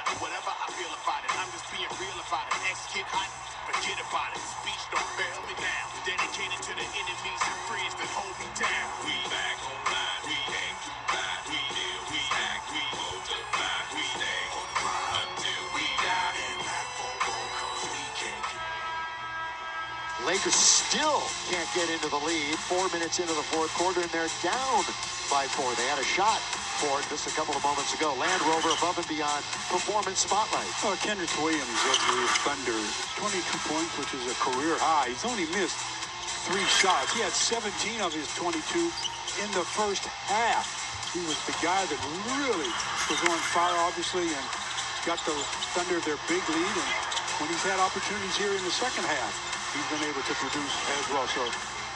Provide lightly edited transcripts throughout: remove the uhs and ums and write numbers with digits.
about it. Whatever I feel about it, I'm just being real about it. Next get hot, forget about it. Speech don't bear me down. Dedicated to the enemies and friends that hold me down. We back online, we ain't too bad. We deal, we act, we multiply. We stay on the grind until we die. And back for more, cause we can't keep. Lakers still can't get into the lead. 4 minutes into the fourth quarter, and they're down by 4. They had a shot for it just a couple of moments ago. Land Rover above and beyond performance spotlight. Kendrick Williams of the Thunder, 22 points, which is a career high. He's only missed 3 shots. He had 17 of his 22 in the first half. He was the guy that really was on fire, obviously, and got the Thunder their big lead. And when he's had opportunities here in the second half, he's been able to produce as well. So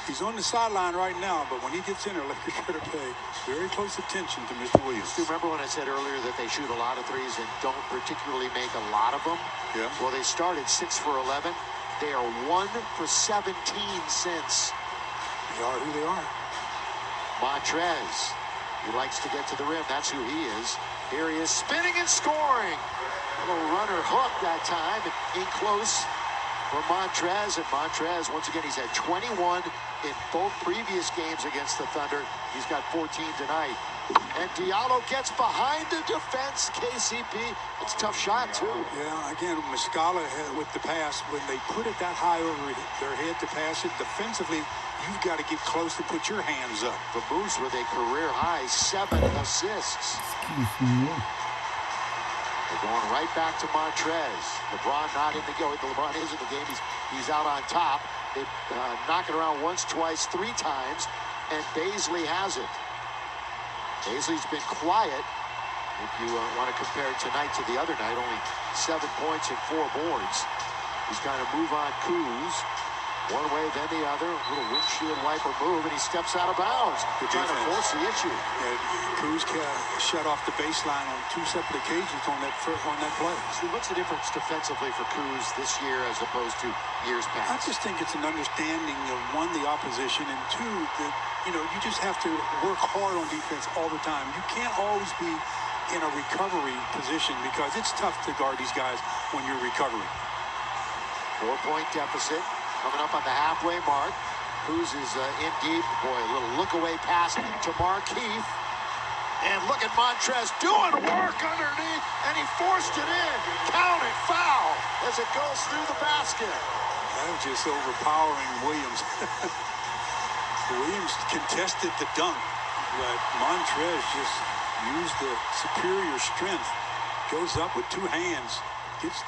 he's on the sideline right now, but when he gets in there, Lakers got to pay very close attention to Mr. Williams. Do you remember when I said earlier that they shoot a lot of threes and don't particularly make a lot of them? Yeah. Well, they started 6 for 11. They are 1 for 17 since. They are who they are. Montrez, he likes to get to the rim. That's who he is. Here he is spinning and scoring. A little runner hook that time, in close for Montrez. And Montrez, once again, he's had 21 in both previous games against the Thunder. He's got 14 tonight. And Diallo gets behind the defense. KCP, it's a tough shot, too. Yeah, again, Muscala with the pass, when they put it that high over their head to pass it, defensively, you've got to get close and put your hands up. The Moose with a career-high 7 assists. They're going right back to Montrez. LeBron not in the game. LeBron is in the game. He's out on top. They knock it around once, twice, 3 times, and Bazley has it. Bazley's been quiet. If you want to compare tonight to the other night, only 7 points and 4 boards. He's trying to move on Kuz. One way, then the other. A little windshield wiper move, and he steps out of bounds. They're trying to force the issue. Yeah, Kuz shut off the baseline on 2 separate occasions on that play. So what's the difference defensively for Kuz this year as opposed to years past? I just think it's an understanding of, 1, the opposition, and 2, that, you just have to work hard on defense all the time. You can't always be in a recovery position because it's tough to guard these guys when you're recovering. 4-point deficit. Coming up on the halfway mark. Kuz is in deep. Boy, a little look-away pass to Markieff. And look at Montrez doing work underneath, and he forced it in. Count it, foul, as it goes through the basket. That was just overpowering Williams. Williams contested the dunk, but Montrez just used the superior strength. Goes up with 2 hands, gets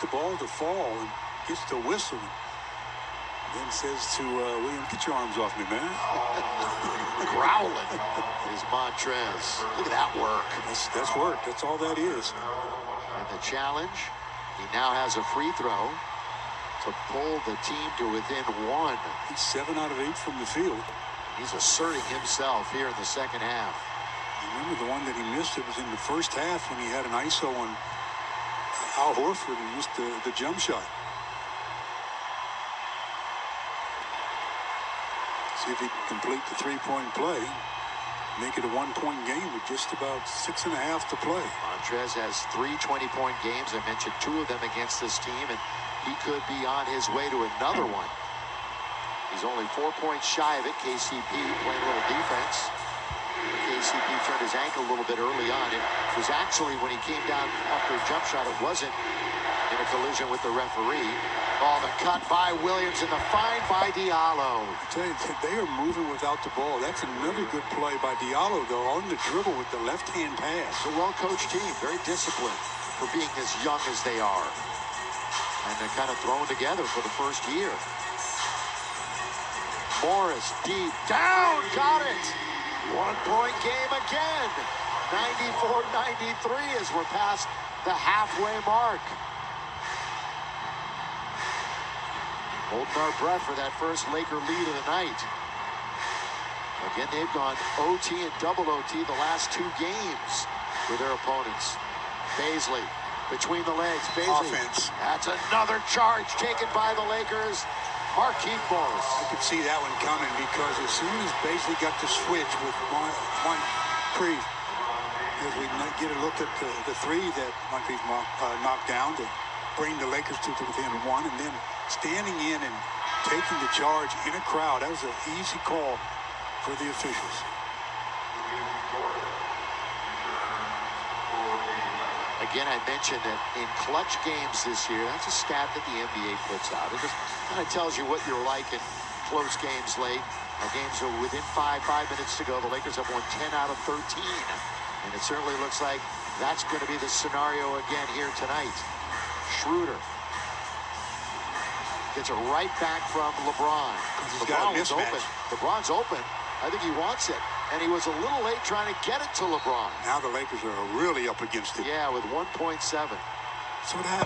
the ball to fall, and gets the whistle. Then says to William, "Get your arms off me, man." Growling is Montrez. Look at that work. That's work. That's all that is. And the challenge, he now has a free throw to pull the team to within 1. He's 7 out of 8 from the field. He's asserting himself here in the second half. Remember the one that he missed? It was in the first half when he had an ISO on Al Horford and missed the jump shot. See if he can complete the 3-point play. Make it a 1-point game with just about 6.5 to play. Montrez has 3 20-point games. I mentioned 2 of them against this team, and he could be on his way to another one. He's only 4 points shy of it. KCP playing a little defense. KCP turned his ankle a little bit early on. It was actually when he came down after a jump shot, it wasn't in a collision with the referee. Oh, the cut by Williams and the find by Diallo. I tell you, they are moving without the ball. That's another good play by Diallo, though, on the dribble with the left-hand pass. It's a well-coached team, very disciplined for being as young as they are. And they're kind of thrown together for the first year. Morris, deep, down, got it. 1-point game again. 94-93 as we're past the halfway mark. Holding our breath for that first Laker lead of the night. Again, they've gone OT and double OT the last 2 games with their opponents. Bazley between the legs. Bazley. Offense. That's another charge taken by the Lakers. Markieff balls. I could see that one coming because as soon as Bazley got the switch with Moncrief, as we get a look at the three that might be knocked down to bring the Lakers to within one, and then standing in and taking the charge in a crowd. That was an easy call for the officials. Again, I mentioned that in clutch games this year, that's a stat that the NBA puts out. It just kind of tells you what you're like in close games late. Games are within 5 minutes to go. The Lakers have won 10 out of 13. And it certainly looks like that's going to be the scenario again here tonight. Schroeder gets it right back from LeBron. LeBron was open. LeBron's open. I think he wants it. And he was a little late trying to get it to LeBron. Now the Lakers are really up against it. Yeah, with 1.7. So what happened?